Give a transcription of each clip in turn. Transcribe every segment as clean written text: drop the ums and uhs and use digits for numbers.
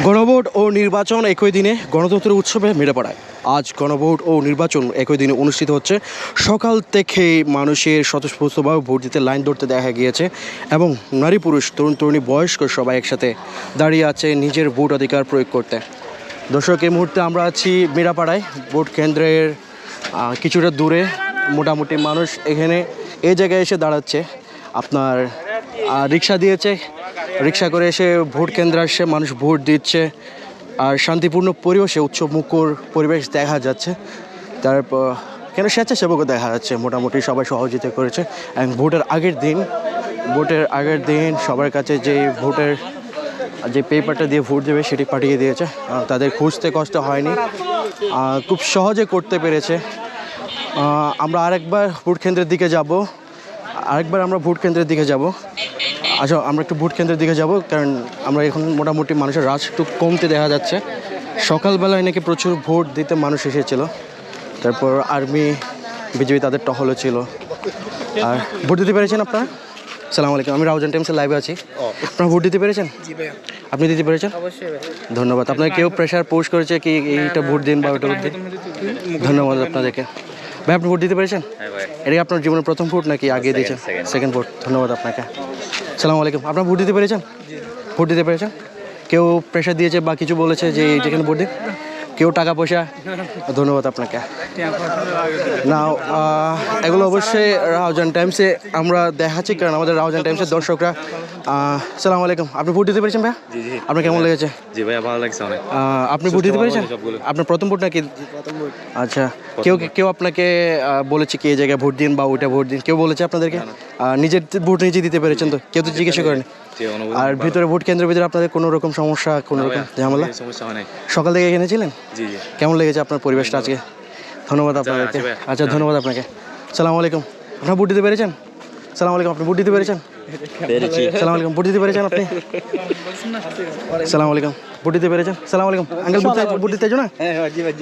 গণভোট ও নির্বাচন একই দিনে গণতন্ত্রের উৎসবে মেরেপাড়ায় আজ গণভোট ও নির্বাচন একই দিনে অনুষ্ঠিত হচ্ছে। সকাল থেকে মানুষের স্বতঃস্ফূর্তভাবে ভোট দিতে লাইন ধরতে দেখা গিয়েছে এবং নারী পুরুষ তরুণ তরুণী বয়স্ক সবাই একসাথে দাঁড়িয়ে আছে নিজের ভোট অধিকার প্রয়োগ করতে। দর্শক, এই মুহূর্তে আমরা আছি মেরাপাড়ায়, ভোট কেন্দ্রের কিছুটা দূরে। মোটামুটি মানুষ এখানে এই জায়গায় এসে দাঁড়াচ্ছে। আপনার রিক্সা দিয়েছে, রিক্সা করে এসে ভোট কেন্দ্রে আসছে, মানুষ ভোট দিচ্ছে আর শান্তিপূর্ণ পরিবেশে উৎসবমুখর পরিবেশ দেখা যাচ্ছে। তারপর কেন স্বেচ্ছাসেবকও দেখা যাচ্ছে, মোটামুটি সবাই সহযোগিতা করেছে। এবং ভোটের আগের দিন সবার কাছে যে ভোটের যে পেপারটা দিয়ে ভোট দেবে সেটি পাঠিয়ে দিয়েছে। তাদের খুঁজতে কষ্ট হয়নি, খুব সহজে করতে পেরেছে। আমরা আরেকবার ভোট কেন্দ্রের দিকে যাব। আচ্ছা, আমরা একটু ভোট কেন্দ্রের দিকে যাব, কারণ আমরা এখন মোটামুটি মানুষের রাশ একটু কমতে দেখা যাচ্ছে। সকালবেলায় নাকি প্রচুর ভোট দিতে মানুষ এসেছিল, তারপর আর্মি বিজেপি তাদের টহলও ছিল। আর ভোট দিতে পেরেছেন আপনারা? সালামু আলাইকুম, আমি রাউজান টাইমসের লাইভে আছি। আপনারা ভোট দিতে পেরেছেন? আপনি দিতে পেরেছেন? ধন্যবাদ। আপনার কেউ প্রেশার পোস্ট করেছে কি এইটা ভোট দিন বা ওটা ভোট দিন? ধন্যবাদ আপনাদেরকে। ভাই, আপনি ভোট দিতে পেরেছেন? এটা কি আপনার জীবনের প্রথম ভোট নাকি আগে দিয়েছেন? Second vote. ধন্যবাদ আপনাকে। সালামু আলাইকুম, আপনার ভোট দিতে পেরেছেন? ভোট দিতে পেরেছেন? কেউ প্রেশার দিয়েছে বা কিছু বলেছে যে যেখানে ভোট দিন? কেউ টাকা পয়সা? ধন্যবাদ আপনাকে। না, এগুলো অবশ্যই রাউজান টাইমসে আমরা দেখাচ্ছি, কারণ আমাদের রাউজান টাইমসের দর্শকরা। সালামু আলাইকুম, আপনি ভোট দিতে পেরেছেন ভাই? আপনার কেমন লেগেছে? জি ভাইয়া, ভালো লাগছে অনেক। আপনি ভোট দিতে পেরেছেন? আপনার প্রথম ভোট নাকি? আচ্ছা, কেউ আপনাকে বলেছে কি এই জায়গায় ভোট দিন বা ওইটা ভোট দিন? কেউ বলেছে আপনাদেরকে? নিজের ভোট নিজে দিতে পেরেছেন তো? কেউ তো জিজ্ঞাসা করেনি? আর ভিতরে ভোট কেন্দ্রের ভিতরে আপনাদের কোনো রকম সমস্যা, কোনো রকম ঝামেলা? সমস্যা হয় নাই। সকাল থেকে এখানে ছিলেন? জি জি। কেমন লেগেছে আপনার পরিবেশটা আজকে? ধন্যবাদ আপনাদেরকে। আচ্ছা, ধন্যবাদ আপনাকে। সালামু আলাইকুম, আপনার ভোট দিতে পেরেছেন? সালামু আলাইকুম, আপনি ভোট দিতে পেরেছেন? সালামু আলাইকুম, ভোট দিতে পেরেছেন আপনি? সালামু আলাইকুম, ভোট দিতে পেরেছেন? সালামু আলাইকুম আঙ্কেল, ভোট দিতে না?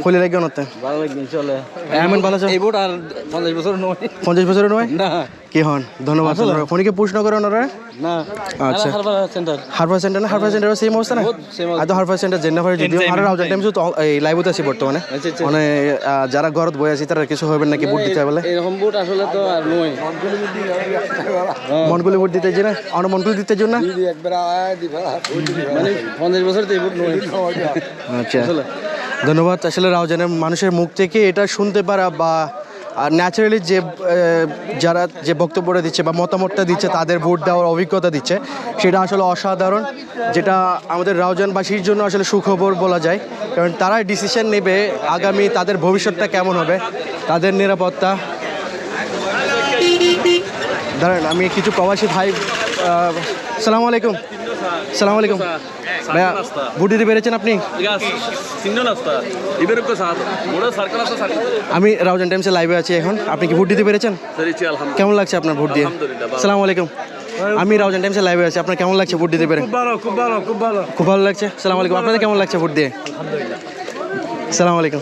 হলে লাগবে না? ভালো লাগবে, চলে। এমন ভালো আছে? এই ভোট আর 50 বছর নয়। 50 বছরের নয়? না। কি হন? ধন্যবাদ। ফোনকে পুশ না করে ওনারা? না। আচ্ছা, হারবার সেন্টার না? হারবার সেন্টার সেম অবস্থা না? তো হারবার সেন্টার জেন্নাফারে যদিও আর রাউজান টাইমস তো এই লাইভতে আছি বর্তমানে। মানে যারা ঘরত বই আছি তারা কিছু হবে নাকি ভোট দিতে বলে? এরকম ভোট আসলে তো আর নয়। মনগুলি ভোট দিতে যে না, অন্য মনগুলি দিতে জন্য না? মানে 50 বছর তো এই ভোট নয়। আচ্ছা, ধন্যবাদ। আসলে রাউজানের মানুষের মুখ থেকে এটা শুনতে পারা বা ন্যাচারালি যারা যে বক্তব্যটা দিচ্ছে বা মতামতটা দিচ্ছে, তাদের ভোট দেওয়ার অভিজ্ঞতা দিচ্ছে, সেটা আসলে অসাধারণ। যেটা আমাদের রাউজানবাসীর জন্য আসলে সুখবর বলা যায়, কারণ তারাই ডিসিশন নেবে আগামী তাদের ভবিষ্যৎটা কেমন হবে, তাদের নিরাপত্তা। দাঁড়ান, আমি কিছু প্রবাসী ভাই। সালামু আলাইকুম। সালামু আলাইকুম ভাইয়া, ভোট দিতে পেরেছেন আপনি? আমি রাউজান টাইমসে লাইভে আছি এখন। আপনি কি ভোট দিতে পেরেছেন? কেমন লাগছে আপনার ভোট দিয়ে? সালামু আলাইকুম, আমি রাউজান টাইমসে লাইভে আছি। আপনার কেমন লাগছে ভোট দিতে পেরে? খুব ভালো লাগছে। সালামু আলাইকুম, আপনাদের কেমন লাগছে ভোট দিয়ে? সালামু আলাইকুম,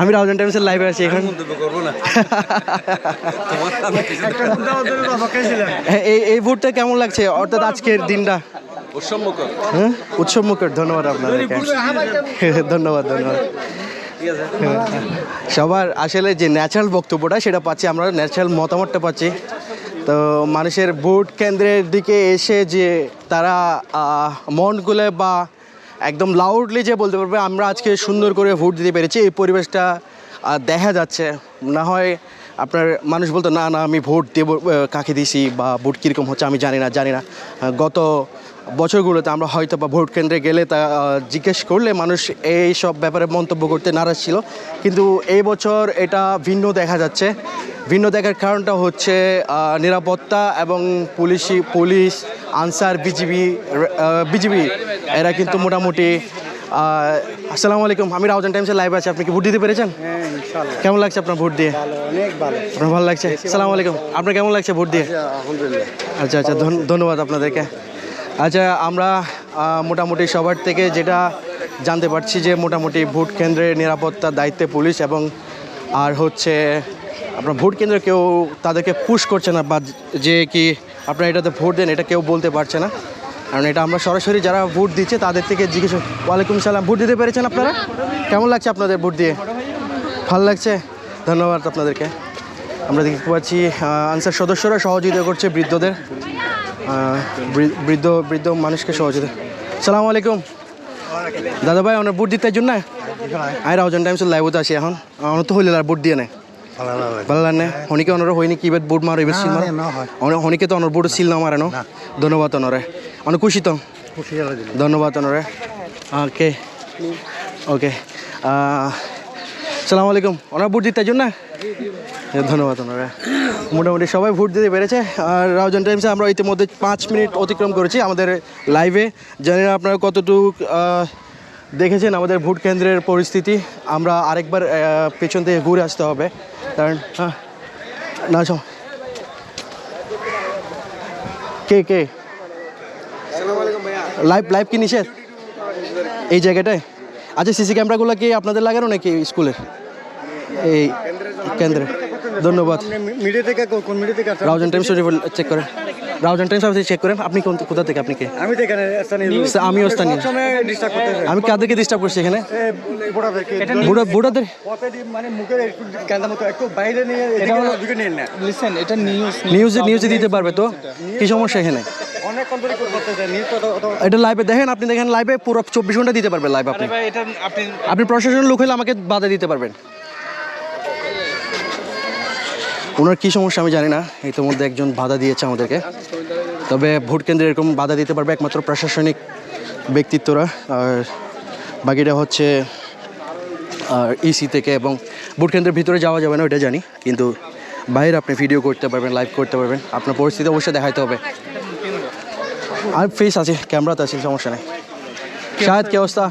আমি রাউজান টাইমসের লাইভে আছি এখন। এই ভোটটা কেমন লাগছে, অর্থাৎ আজকের দিনটা? উৎসবমুখর। ধন্যবাদ আপনাদেরকে। ধন্যবাদ। সবার আসলে যে ন্যাচারাল বক্তব্যটা সেটা পাচ্ছি আমরা, ন্যাচারাল মতামতটা পাচ্ছি। তো মানুষের ভোট কেন্দ্রের দিকে এসে যে তারা মন খুলে বা একদম লাউডলি যে বলতে পারবে আমরা আজকে সুন্দর করে ভোট দিতে পেরেছি, এই পরিবেশটা দেখা যাচ্ছে। না হয় আপনার মানুষ বলতো না আমি ভোট দেব, কাকে দিছি বা ভোট কীরকম হচ্ছে আমি জানি না। গত বছরগুলোতে আমরা হয়তো বা ভোট কেন্দ্রে গেলে তা জিজ্ঞেস করলে মানুষ এই সব ব্যাপারে মন্তব্য করতে নারাজ ছিল, কিন্তু এই বছর এটা ভিন্ন দেখা যাচ্ছে। ভিন্ন দেখার কারণটা হচ্ছে নিরাপত্তা এবং পুলিশ, আনসার, বিজিবি এরা কিন্তু মোটামুটি। আসসালামু আলাইকুম, আমি রাউজান টাইমসের লাইভ আছি। আপনি কি ভোট দিতে পেরেছেন? কেমন লাগছে আপনার ভোট দিয়ে? আপনার ভালো লাগছে? সালামু আলাইকুম, আপনার কেমন লাগছে ভোট দিয়ে? আচ্ছা, ধন্যবাদ আপনাদেরকে। আচ্ছা, আমরা মোটামুটি সবার থেকে যেটা জানতে পারছি যে মোটামুটি ভোট কেন্দ্রের নিরাপত্তার দায়িত্বে পুলিশ এবং আর হচ্ছে আপনার ভোট কেন্দ্রে কেউ তাদেরকে পুশ করছে না বা যে কি আপনারা এটাতে ভোট দেন এটা কেউ বলতে পারছে না, কারণ এটা আমরা সরাসরি যারা ভোট দিচ্ছে তাদের থেকে জিজ্ঞেস। ওয়ালাইকুম সালাম। ভোট দিতে পেরেছেন আপনারা? কেমন লাগছে আপনাদের ভোট দিয়ে? ভালো লাগছে, ধন্যবাদ আপনাদেরকে। আমরা দেখতে পাচ্ছি আনসার সদস্যরা সহযোগিতা করছে বৃদ্ধদের, বৃদ্ধ মানুষকে সহযোগিতা। সালাম আলাইকুম দাদা ভাই, অনেক ভোট দিতে জন্য আই রাউজান টাইমস লাইভতে আসি এখন অনেক তো হইলে আর ভোট দিয়ে নেয় ভালো লাগে না হনিকে অনরে হয়নি কি বেদ বুট মারো এবার সিল মারো হনিকে তো অনর বুট সিল না মারে ন ধন্যবাদ অনরে অনেক খুশি তো ধন্যবাদ অনরে ওকে ওকে সালাম আলাইকুম ওনার ভোট দিতে জন্য ধন্যবাদ ওনারা মোটামুটি সবাই ভোট দিতে পেরেছে। আর রাউজান টাইমসে আমরা ইতিমধ্যে 5 মিনিট অতিক্রম করেছি আমাদের লাইভে। জানি না আপনারা কতটুকু দেখেছেন আমাদের ভোট কেন্দ্রের পরিস্থিতি। আমরা আরেকবার পেছন থেকে ঘুরে আসতে হবে, কারণ না কে কে লাইভ কি নিষেধ এই জায়গাটায়? আচ্ছা, সিসি ক্যামেরাগুলো কি আপনাদের লাগানো নাকি স্কুলের এই কেন্দ্রে? ধন্যবাদ। মিডিয়া থেকে কোন মিডিয়া থেকে আসছেন? রাউজান টাইমস চেক করেন, রাউজান টাইমস চেক করেন। আপনি কোথা থেকে? আপনি কে? আমি তো এখানে স্থানীয়। আমিও স্থানীয়। ডিস্টার্ব করতে আমি কাদেরকে ডিস্টার্ব করছি এখানে? ভোটারদের মানে মুখের একটু কান্দা মতো একটু বাইরে নিয়ে এদিকে নিয়ে না। লিসেন, এটা নিউজে দিতে পারবে তো, কি সমস্যা এখানে? অনেক কন্ট্রোল করতে চাই নিউজ তো এটা লাইভে দেখেন, আপনি দেখেন লাইভে পুরো 24 ঘন্টা দিতে পারবেন লাইভ। আপনি আপনি প্রশাসনের লোক হলে আমাকে বাধা দিতে পারবেন। ওনার কী সমস্যা আমি জানি না, ইতিমধ্যে একজন বাধা দিয়েছে আমাদেরকে। তবে ভোট কেন্দ্রে এরকম বাধা দিতে পারবে একমাত্র প্রশাসনিক ব্যক্তিত্বরা, আর বাকিটা হচ্ছে ইসি থেকে। এবং ভোট কেন্দ্রের ভিতরে যাওয়া যাবে না ওইটা জানি, কিন্তু বাইরে আপনি ভিডিও করতে পারবেন, লাইভ করতে পারবেন। আপনার পরিস্থিতি অবশ্যই দেখাইতে হবে। আর ফেস আছে, ক্যামেরাতে আছে, সমস্যা নেই। শাহেদ কি অবস্থা?